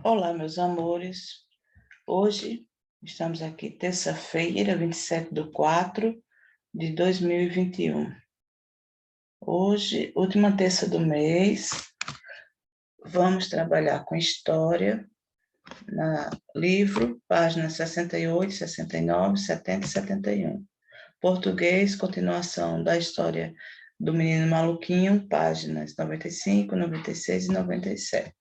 Olá, meus amores. Hoje estamos aqui, terça-feira, 27/4/2021. Hoje, última terça do mês, vamos trabalhar com história, no livro, páginas 68, 69, 70 e 71. Português, continuação da história do Menino Maluquinho, páginas 95, 96 e 97.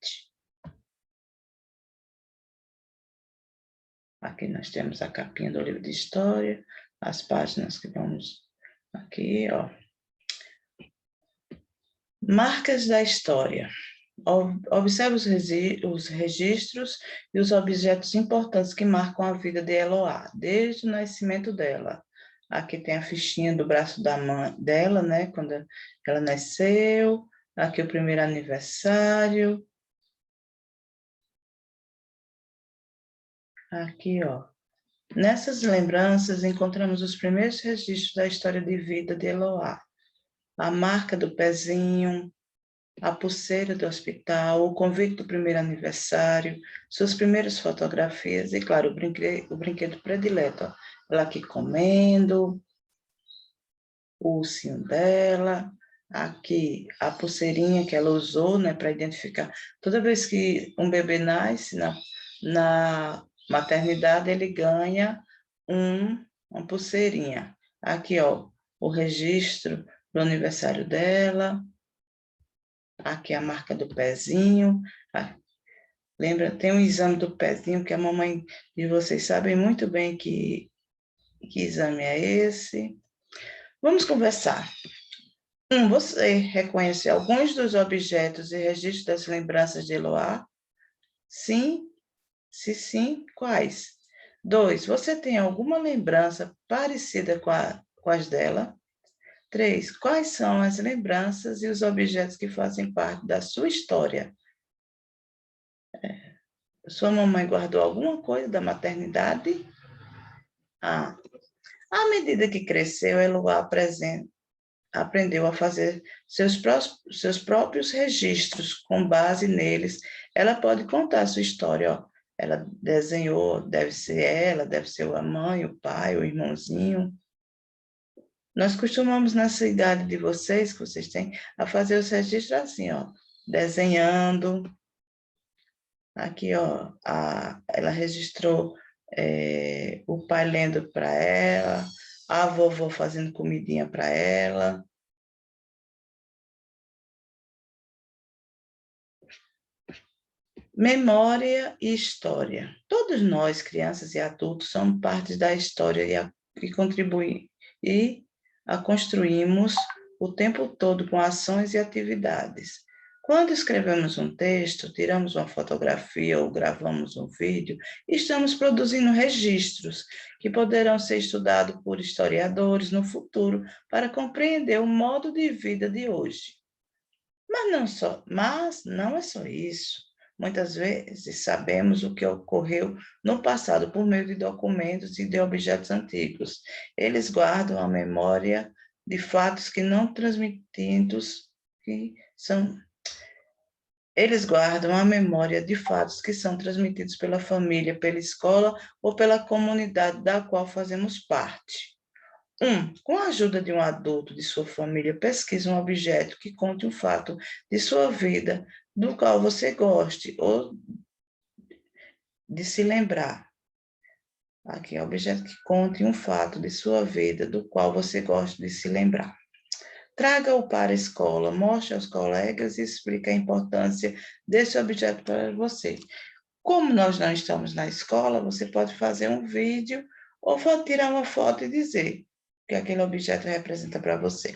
Aqui nós temos a capinha do livro de história, as páginas que vamos aqui, ó. Marcas da história. Observe os registros e os objetos importantes que marcam a vida de Eloá, desde o nascimento dela. Aqui tem a fichinha do braço da mãe dela, né, quando ela nasceu. Aqui o primeiro aniversário. Aqui, ó. Nessas lembranças, encontramos os primeiros registros da história de vida de Eloá. A marca do pezinho, a pulseira do hospital, o convite do primeiro aniversário, suas primeiras fotografias e, claro, o brinquedo predileto. Ó. Ela aqui comendo, o ursinho dela, aqui a pulseirinha que ela usou, né, para identificar. Toda vez que um bebê nasce na maternidade, ele ganha uma pulseirinha. Aqui, ó, o registro do aniversário dela. Aqui a marca do pezinho. Lembra, tem um exame do pezinho que a mamãe de vocês sabem muito bem que exame é esse. Vamos conversar. Você reconhece alguns dos objetos e registros das lembranças de Eloá? Sim? Se sim, quais? 2. Você tem alguma lembrança parecida com as dela? 3. Quais são as lembranças e os objetos que fazem parte da sua história? Sua mamãe guardou alguma coisa da maternidade? Ah, à medida que cresceu, Eloá aprendeu a fazer seus próprios registros. Com base neles, ela pode contar a sua história. Ó. Ela desenhou, deve ser a mãe, o pai, o irmãozinho. Nós costumamos, nessa idade de vocês, que vocês têm, a fazer os registros assim, ó, desenhando. Aqui, ó, ela registrou o pai lendo para ela, a vovó fazendo comidinha para ela. Memória e história. Todos nós, crianças e adultos, somos parte da história e contribuímos e a construímos o tempo todo com ações e atividades. Quando escrevemos um texto, tiramos uma fotografia ou gravamos um vídeo, estamos produzindo registros que poderão ser estudados por historiadores no futuro para compreender o modo de vida de hoje. Mas não é só isso. Muitas vezes sabemos o que ocorreu no passado por meio de documentos e de objetos antigos. Eles guardam a memória de fatos que não transmitidos, eles guardam a memória de fatos que são transmitidos pela família, pela escola ou pela comunidade da qual fazemos parte. Com a ajuda de um adulto de sua família, pesquise um objeto que conte um fato de sua vida, do qual você goste ou de se lembrar. Aqui é um objeto que conte um fato de sua vida, do qual você gosta de se lembrar. Traga-o para a escola, mostre aos colegas e explique a importância desse objeto para você. Como nós não estamos na escola, você pode fazer um vídeo ou tirar uma foto e dizer o que aquele objeto representa para você.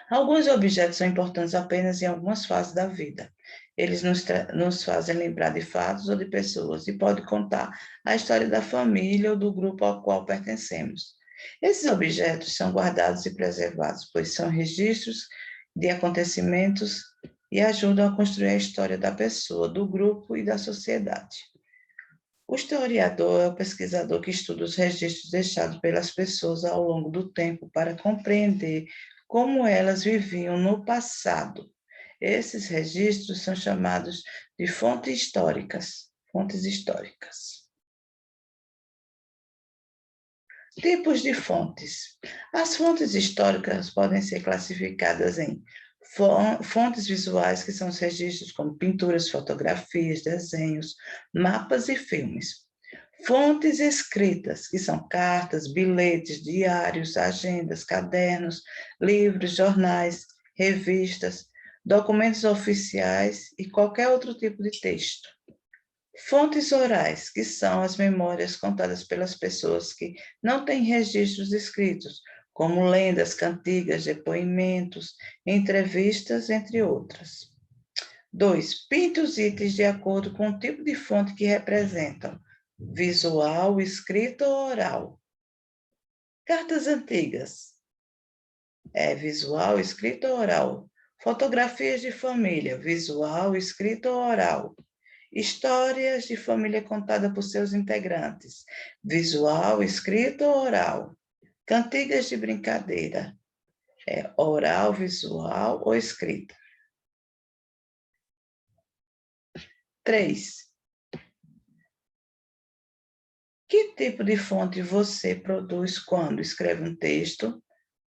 Alguns objetos são importantes apenas em algumas fases da vida. Eles nos fazem lembrar de fatos ou de pessoas e podem contar a história da família ou do grupo ao qual pertencemos. Esses objetos são guardados e preservados, pois são registros de acontecimentos e ajudam a construir a história da pessoa, do grupo e da sociedade. O historiador é o pesquisador que estuda os registros deixados pelas pessoas ao longo do tempo para compreender como elas viviam no passado. Esses registros são chamados de fontes históricas. Fontes históricas. Tipos de fontes. As fontes históricas podem ser classificadas em fontes visuais, que são os registros como pinturas, fotografias, desenhos, mapas e filmes. Fontes escritas, que são cartas, bilhetes, diários, agendas, cadernos, livros, jornais, revistas, documentos oficiais e qualquer outro tipo de texto. Fontes orais, que são as memórias contadas pelas pessoas que não têm registros escritos, como lendas, cantigas, depoimentos, entrevistas, entre outras. 2. Pinte os itens de acordo com o tipo de fonte que representam: visual, escrita ou oral. Cartas antigas. Visual, escrita ou oral. Fotografias de família, visual, escrita ou oral. Histórias de família contada por seus integrantes, visual, escrito ou oral. Cantigas de brincadeira, oral, visual ou escrita. 3. Que tipo de fonte você produz quando escreve um texto?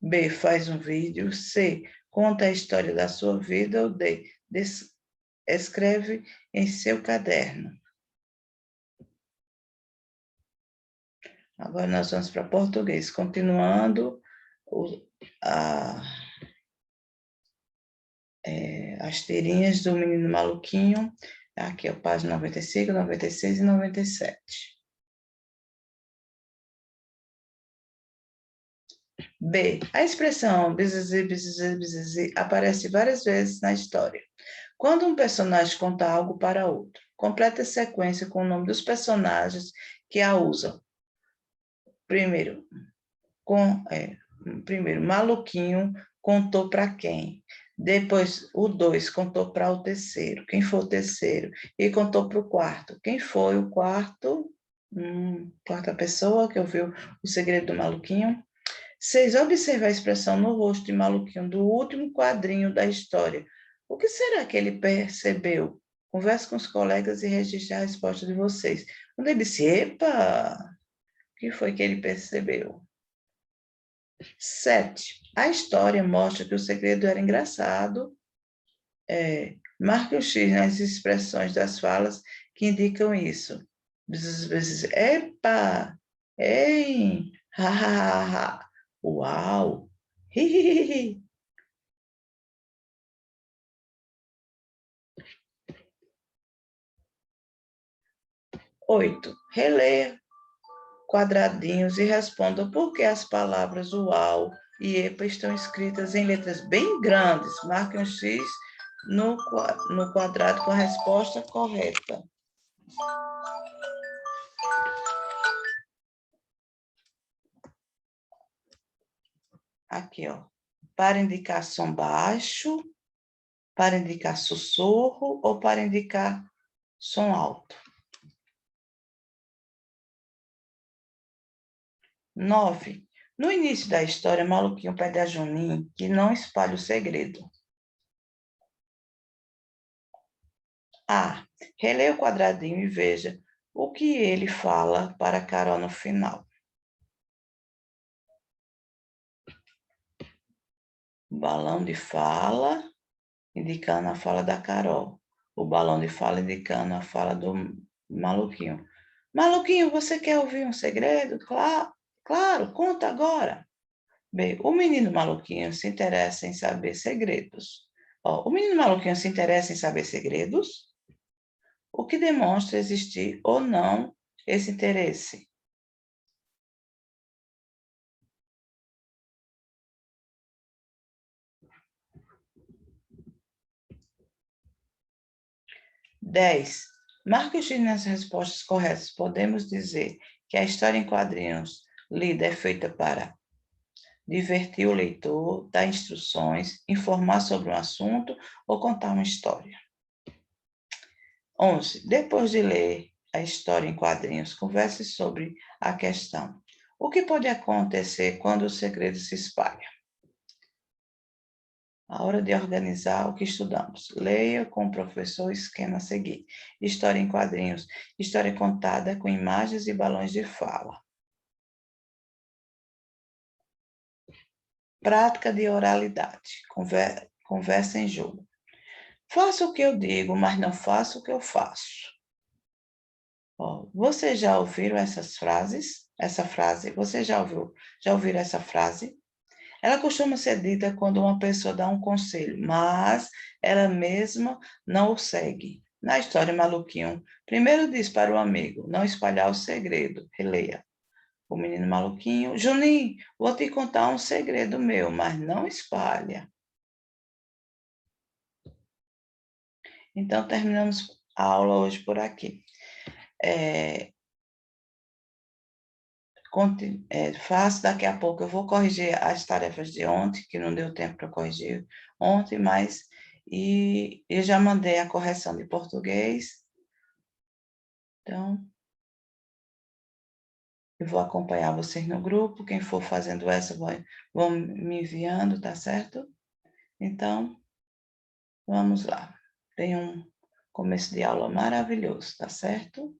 B, faz um vídeo. C, conta a história da sua vida. Ou D, escreve em seu caderno. Agora nós vamos para português, continuando as tirinhas do Menino Maluquinho. Aqui, ó, página 95, 96 e 97. B. A expressão bizizi, bizizi, bizizi aparece várias vezes na história. Quando um personagem conta algo para outro, completa a sequência com o nome dos personagens que a usam. Primeiro, Maluquinho contou para quem? Depois, o 2 contou para o terceiro. Quem foi o terceiro? E contou para o quarto. Quem foi o quarto? Quarta pessoa que ouviu o segredo do Maluquinho. 6. Observe a expressão no rosto de Maluquinho do último quadrinho da história. O que será que ele percebeu? Converse com os colegas e registre a resposta de vocês. Quando ele disse, epa, o que foi que ele percebeu? 7. A história mostra que o segredo era engraçado. Marque o X nas expressões das falas que indicam isso. Epa! Ei! Ha, ha, ha, ha. Uau! Hi, hi, hi. 8. Releia quadradinhos e responda por que as palavras uau e epa estão escritas em letras bem grandes. Marque um X no quadrado com a resposta correta. Aqui, ó. Para indicar som baixo, para indicar sussurro ou para indicar som alto. 9. No início da história, Maluquinho pede a Juninho que não espalhe o segredo. A. Releia o quadradinho e veja o que ele fala para Carol no final. Balão de fala, indicando a fala da Carol. O balão de fala indicando a fala do Maluquinho. Maluquinho, você quer ouvir um segredo? Claro, conta agora. B. O menino Maluquinho se interessa em saber segredos. O menino Maluquinho se interessa em saber segredos? O que demonstra existir ou não esse interesse? Dez. Marque o X nas respostas corretas. Podemos dizer que a história em quadrinhos lida é feita para divertir o leitor, dar instruções, informar sobre um assunto ou contar uma história. 11. Depois de ler a história em quadrinhos, converse sobre a questão. O que pode acontecer quando o segredo se espalha? A hora de organizar o que estudamos. Leia com o professor o esquema a seguir. História em quadrinhos. História contada com imagens e balões de fala. Prática de oralidade. Conversa em jogo. Faça o que eu digo, mas não faça o que eu faço. Vocês já ouviram essas frases? Essa frase, você já ouviram essa frase? Ela costuma ser dita quando uma pessoa dá um conselho, mas ela mesma não o segue. Na história Maluquinho, primeiro diz para o amigo não espalhar o segredo. Releia. O menino maluquinho, Juninho, vou te contar um segredo meu, mas não espalha. Então, terminamos a aula hoje por aqui. Faço daqui a pouco, eu vou corrigir as tarefas de ontem, que não deu tempo para corrigir ontem, mas eu já mandei a correção de português. Então, eu vou acompanhar vocês no grupo, quem for fazendo essa, vão me enviando, tá certo? Então, vamos lá. Tenham um começo de aula maravilhoso, tá certo?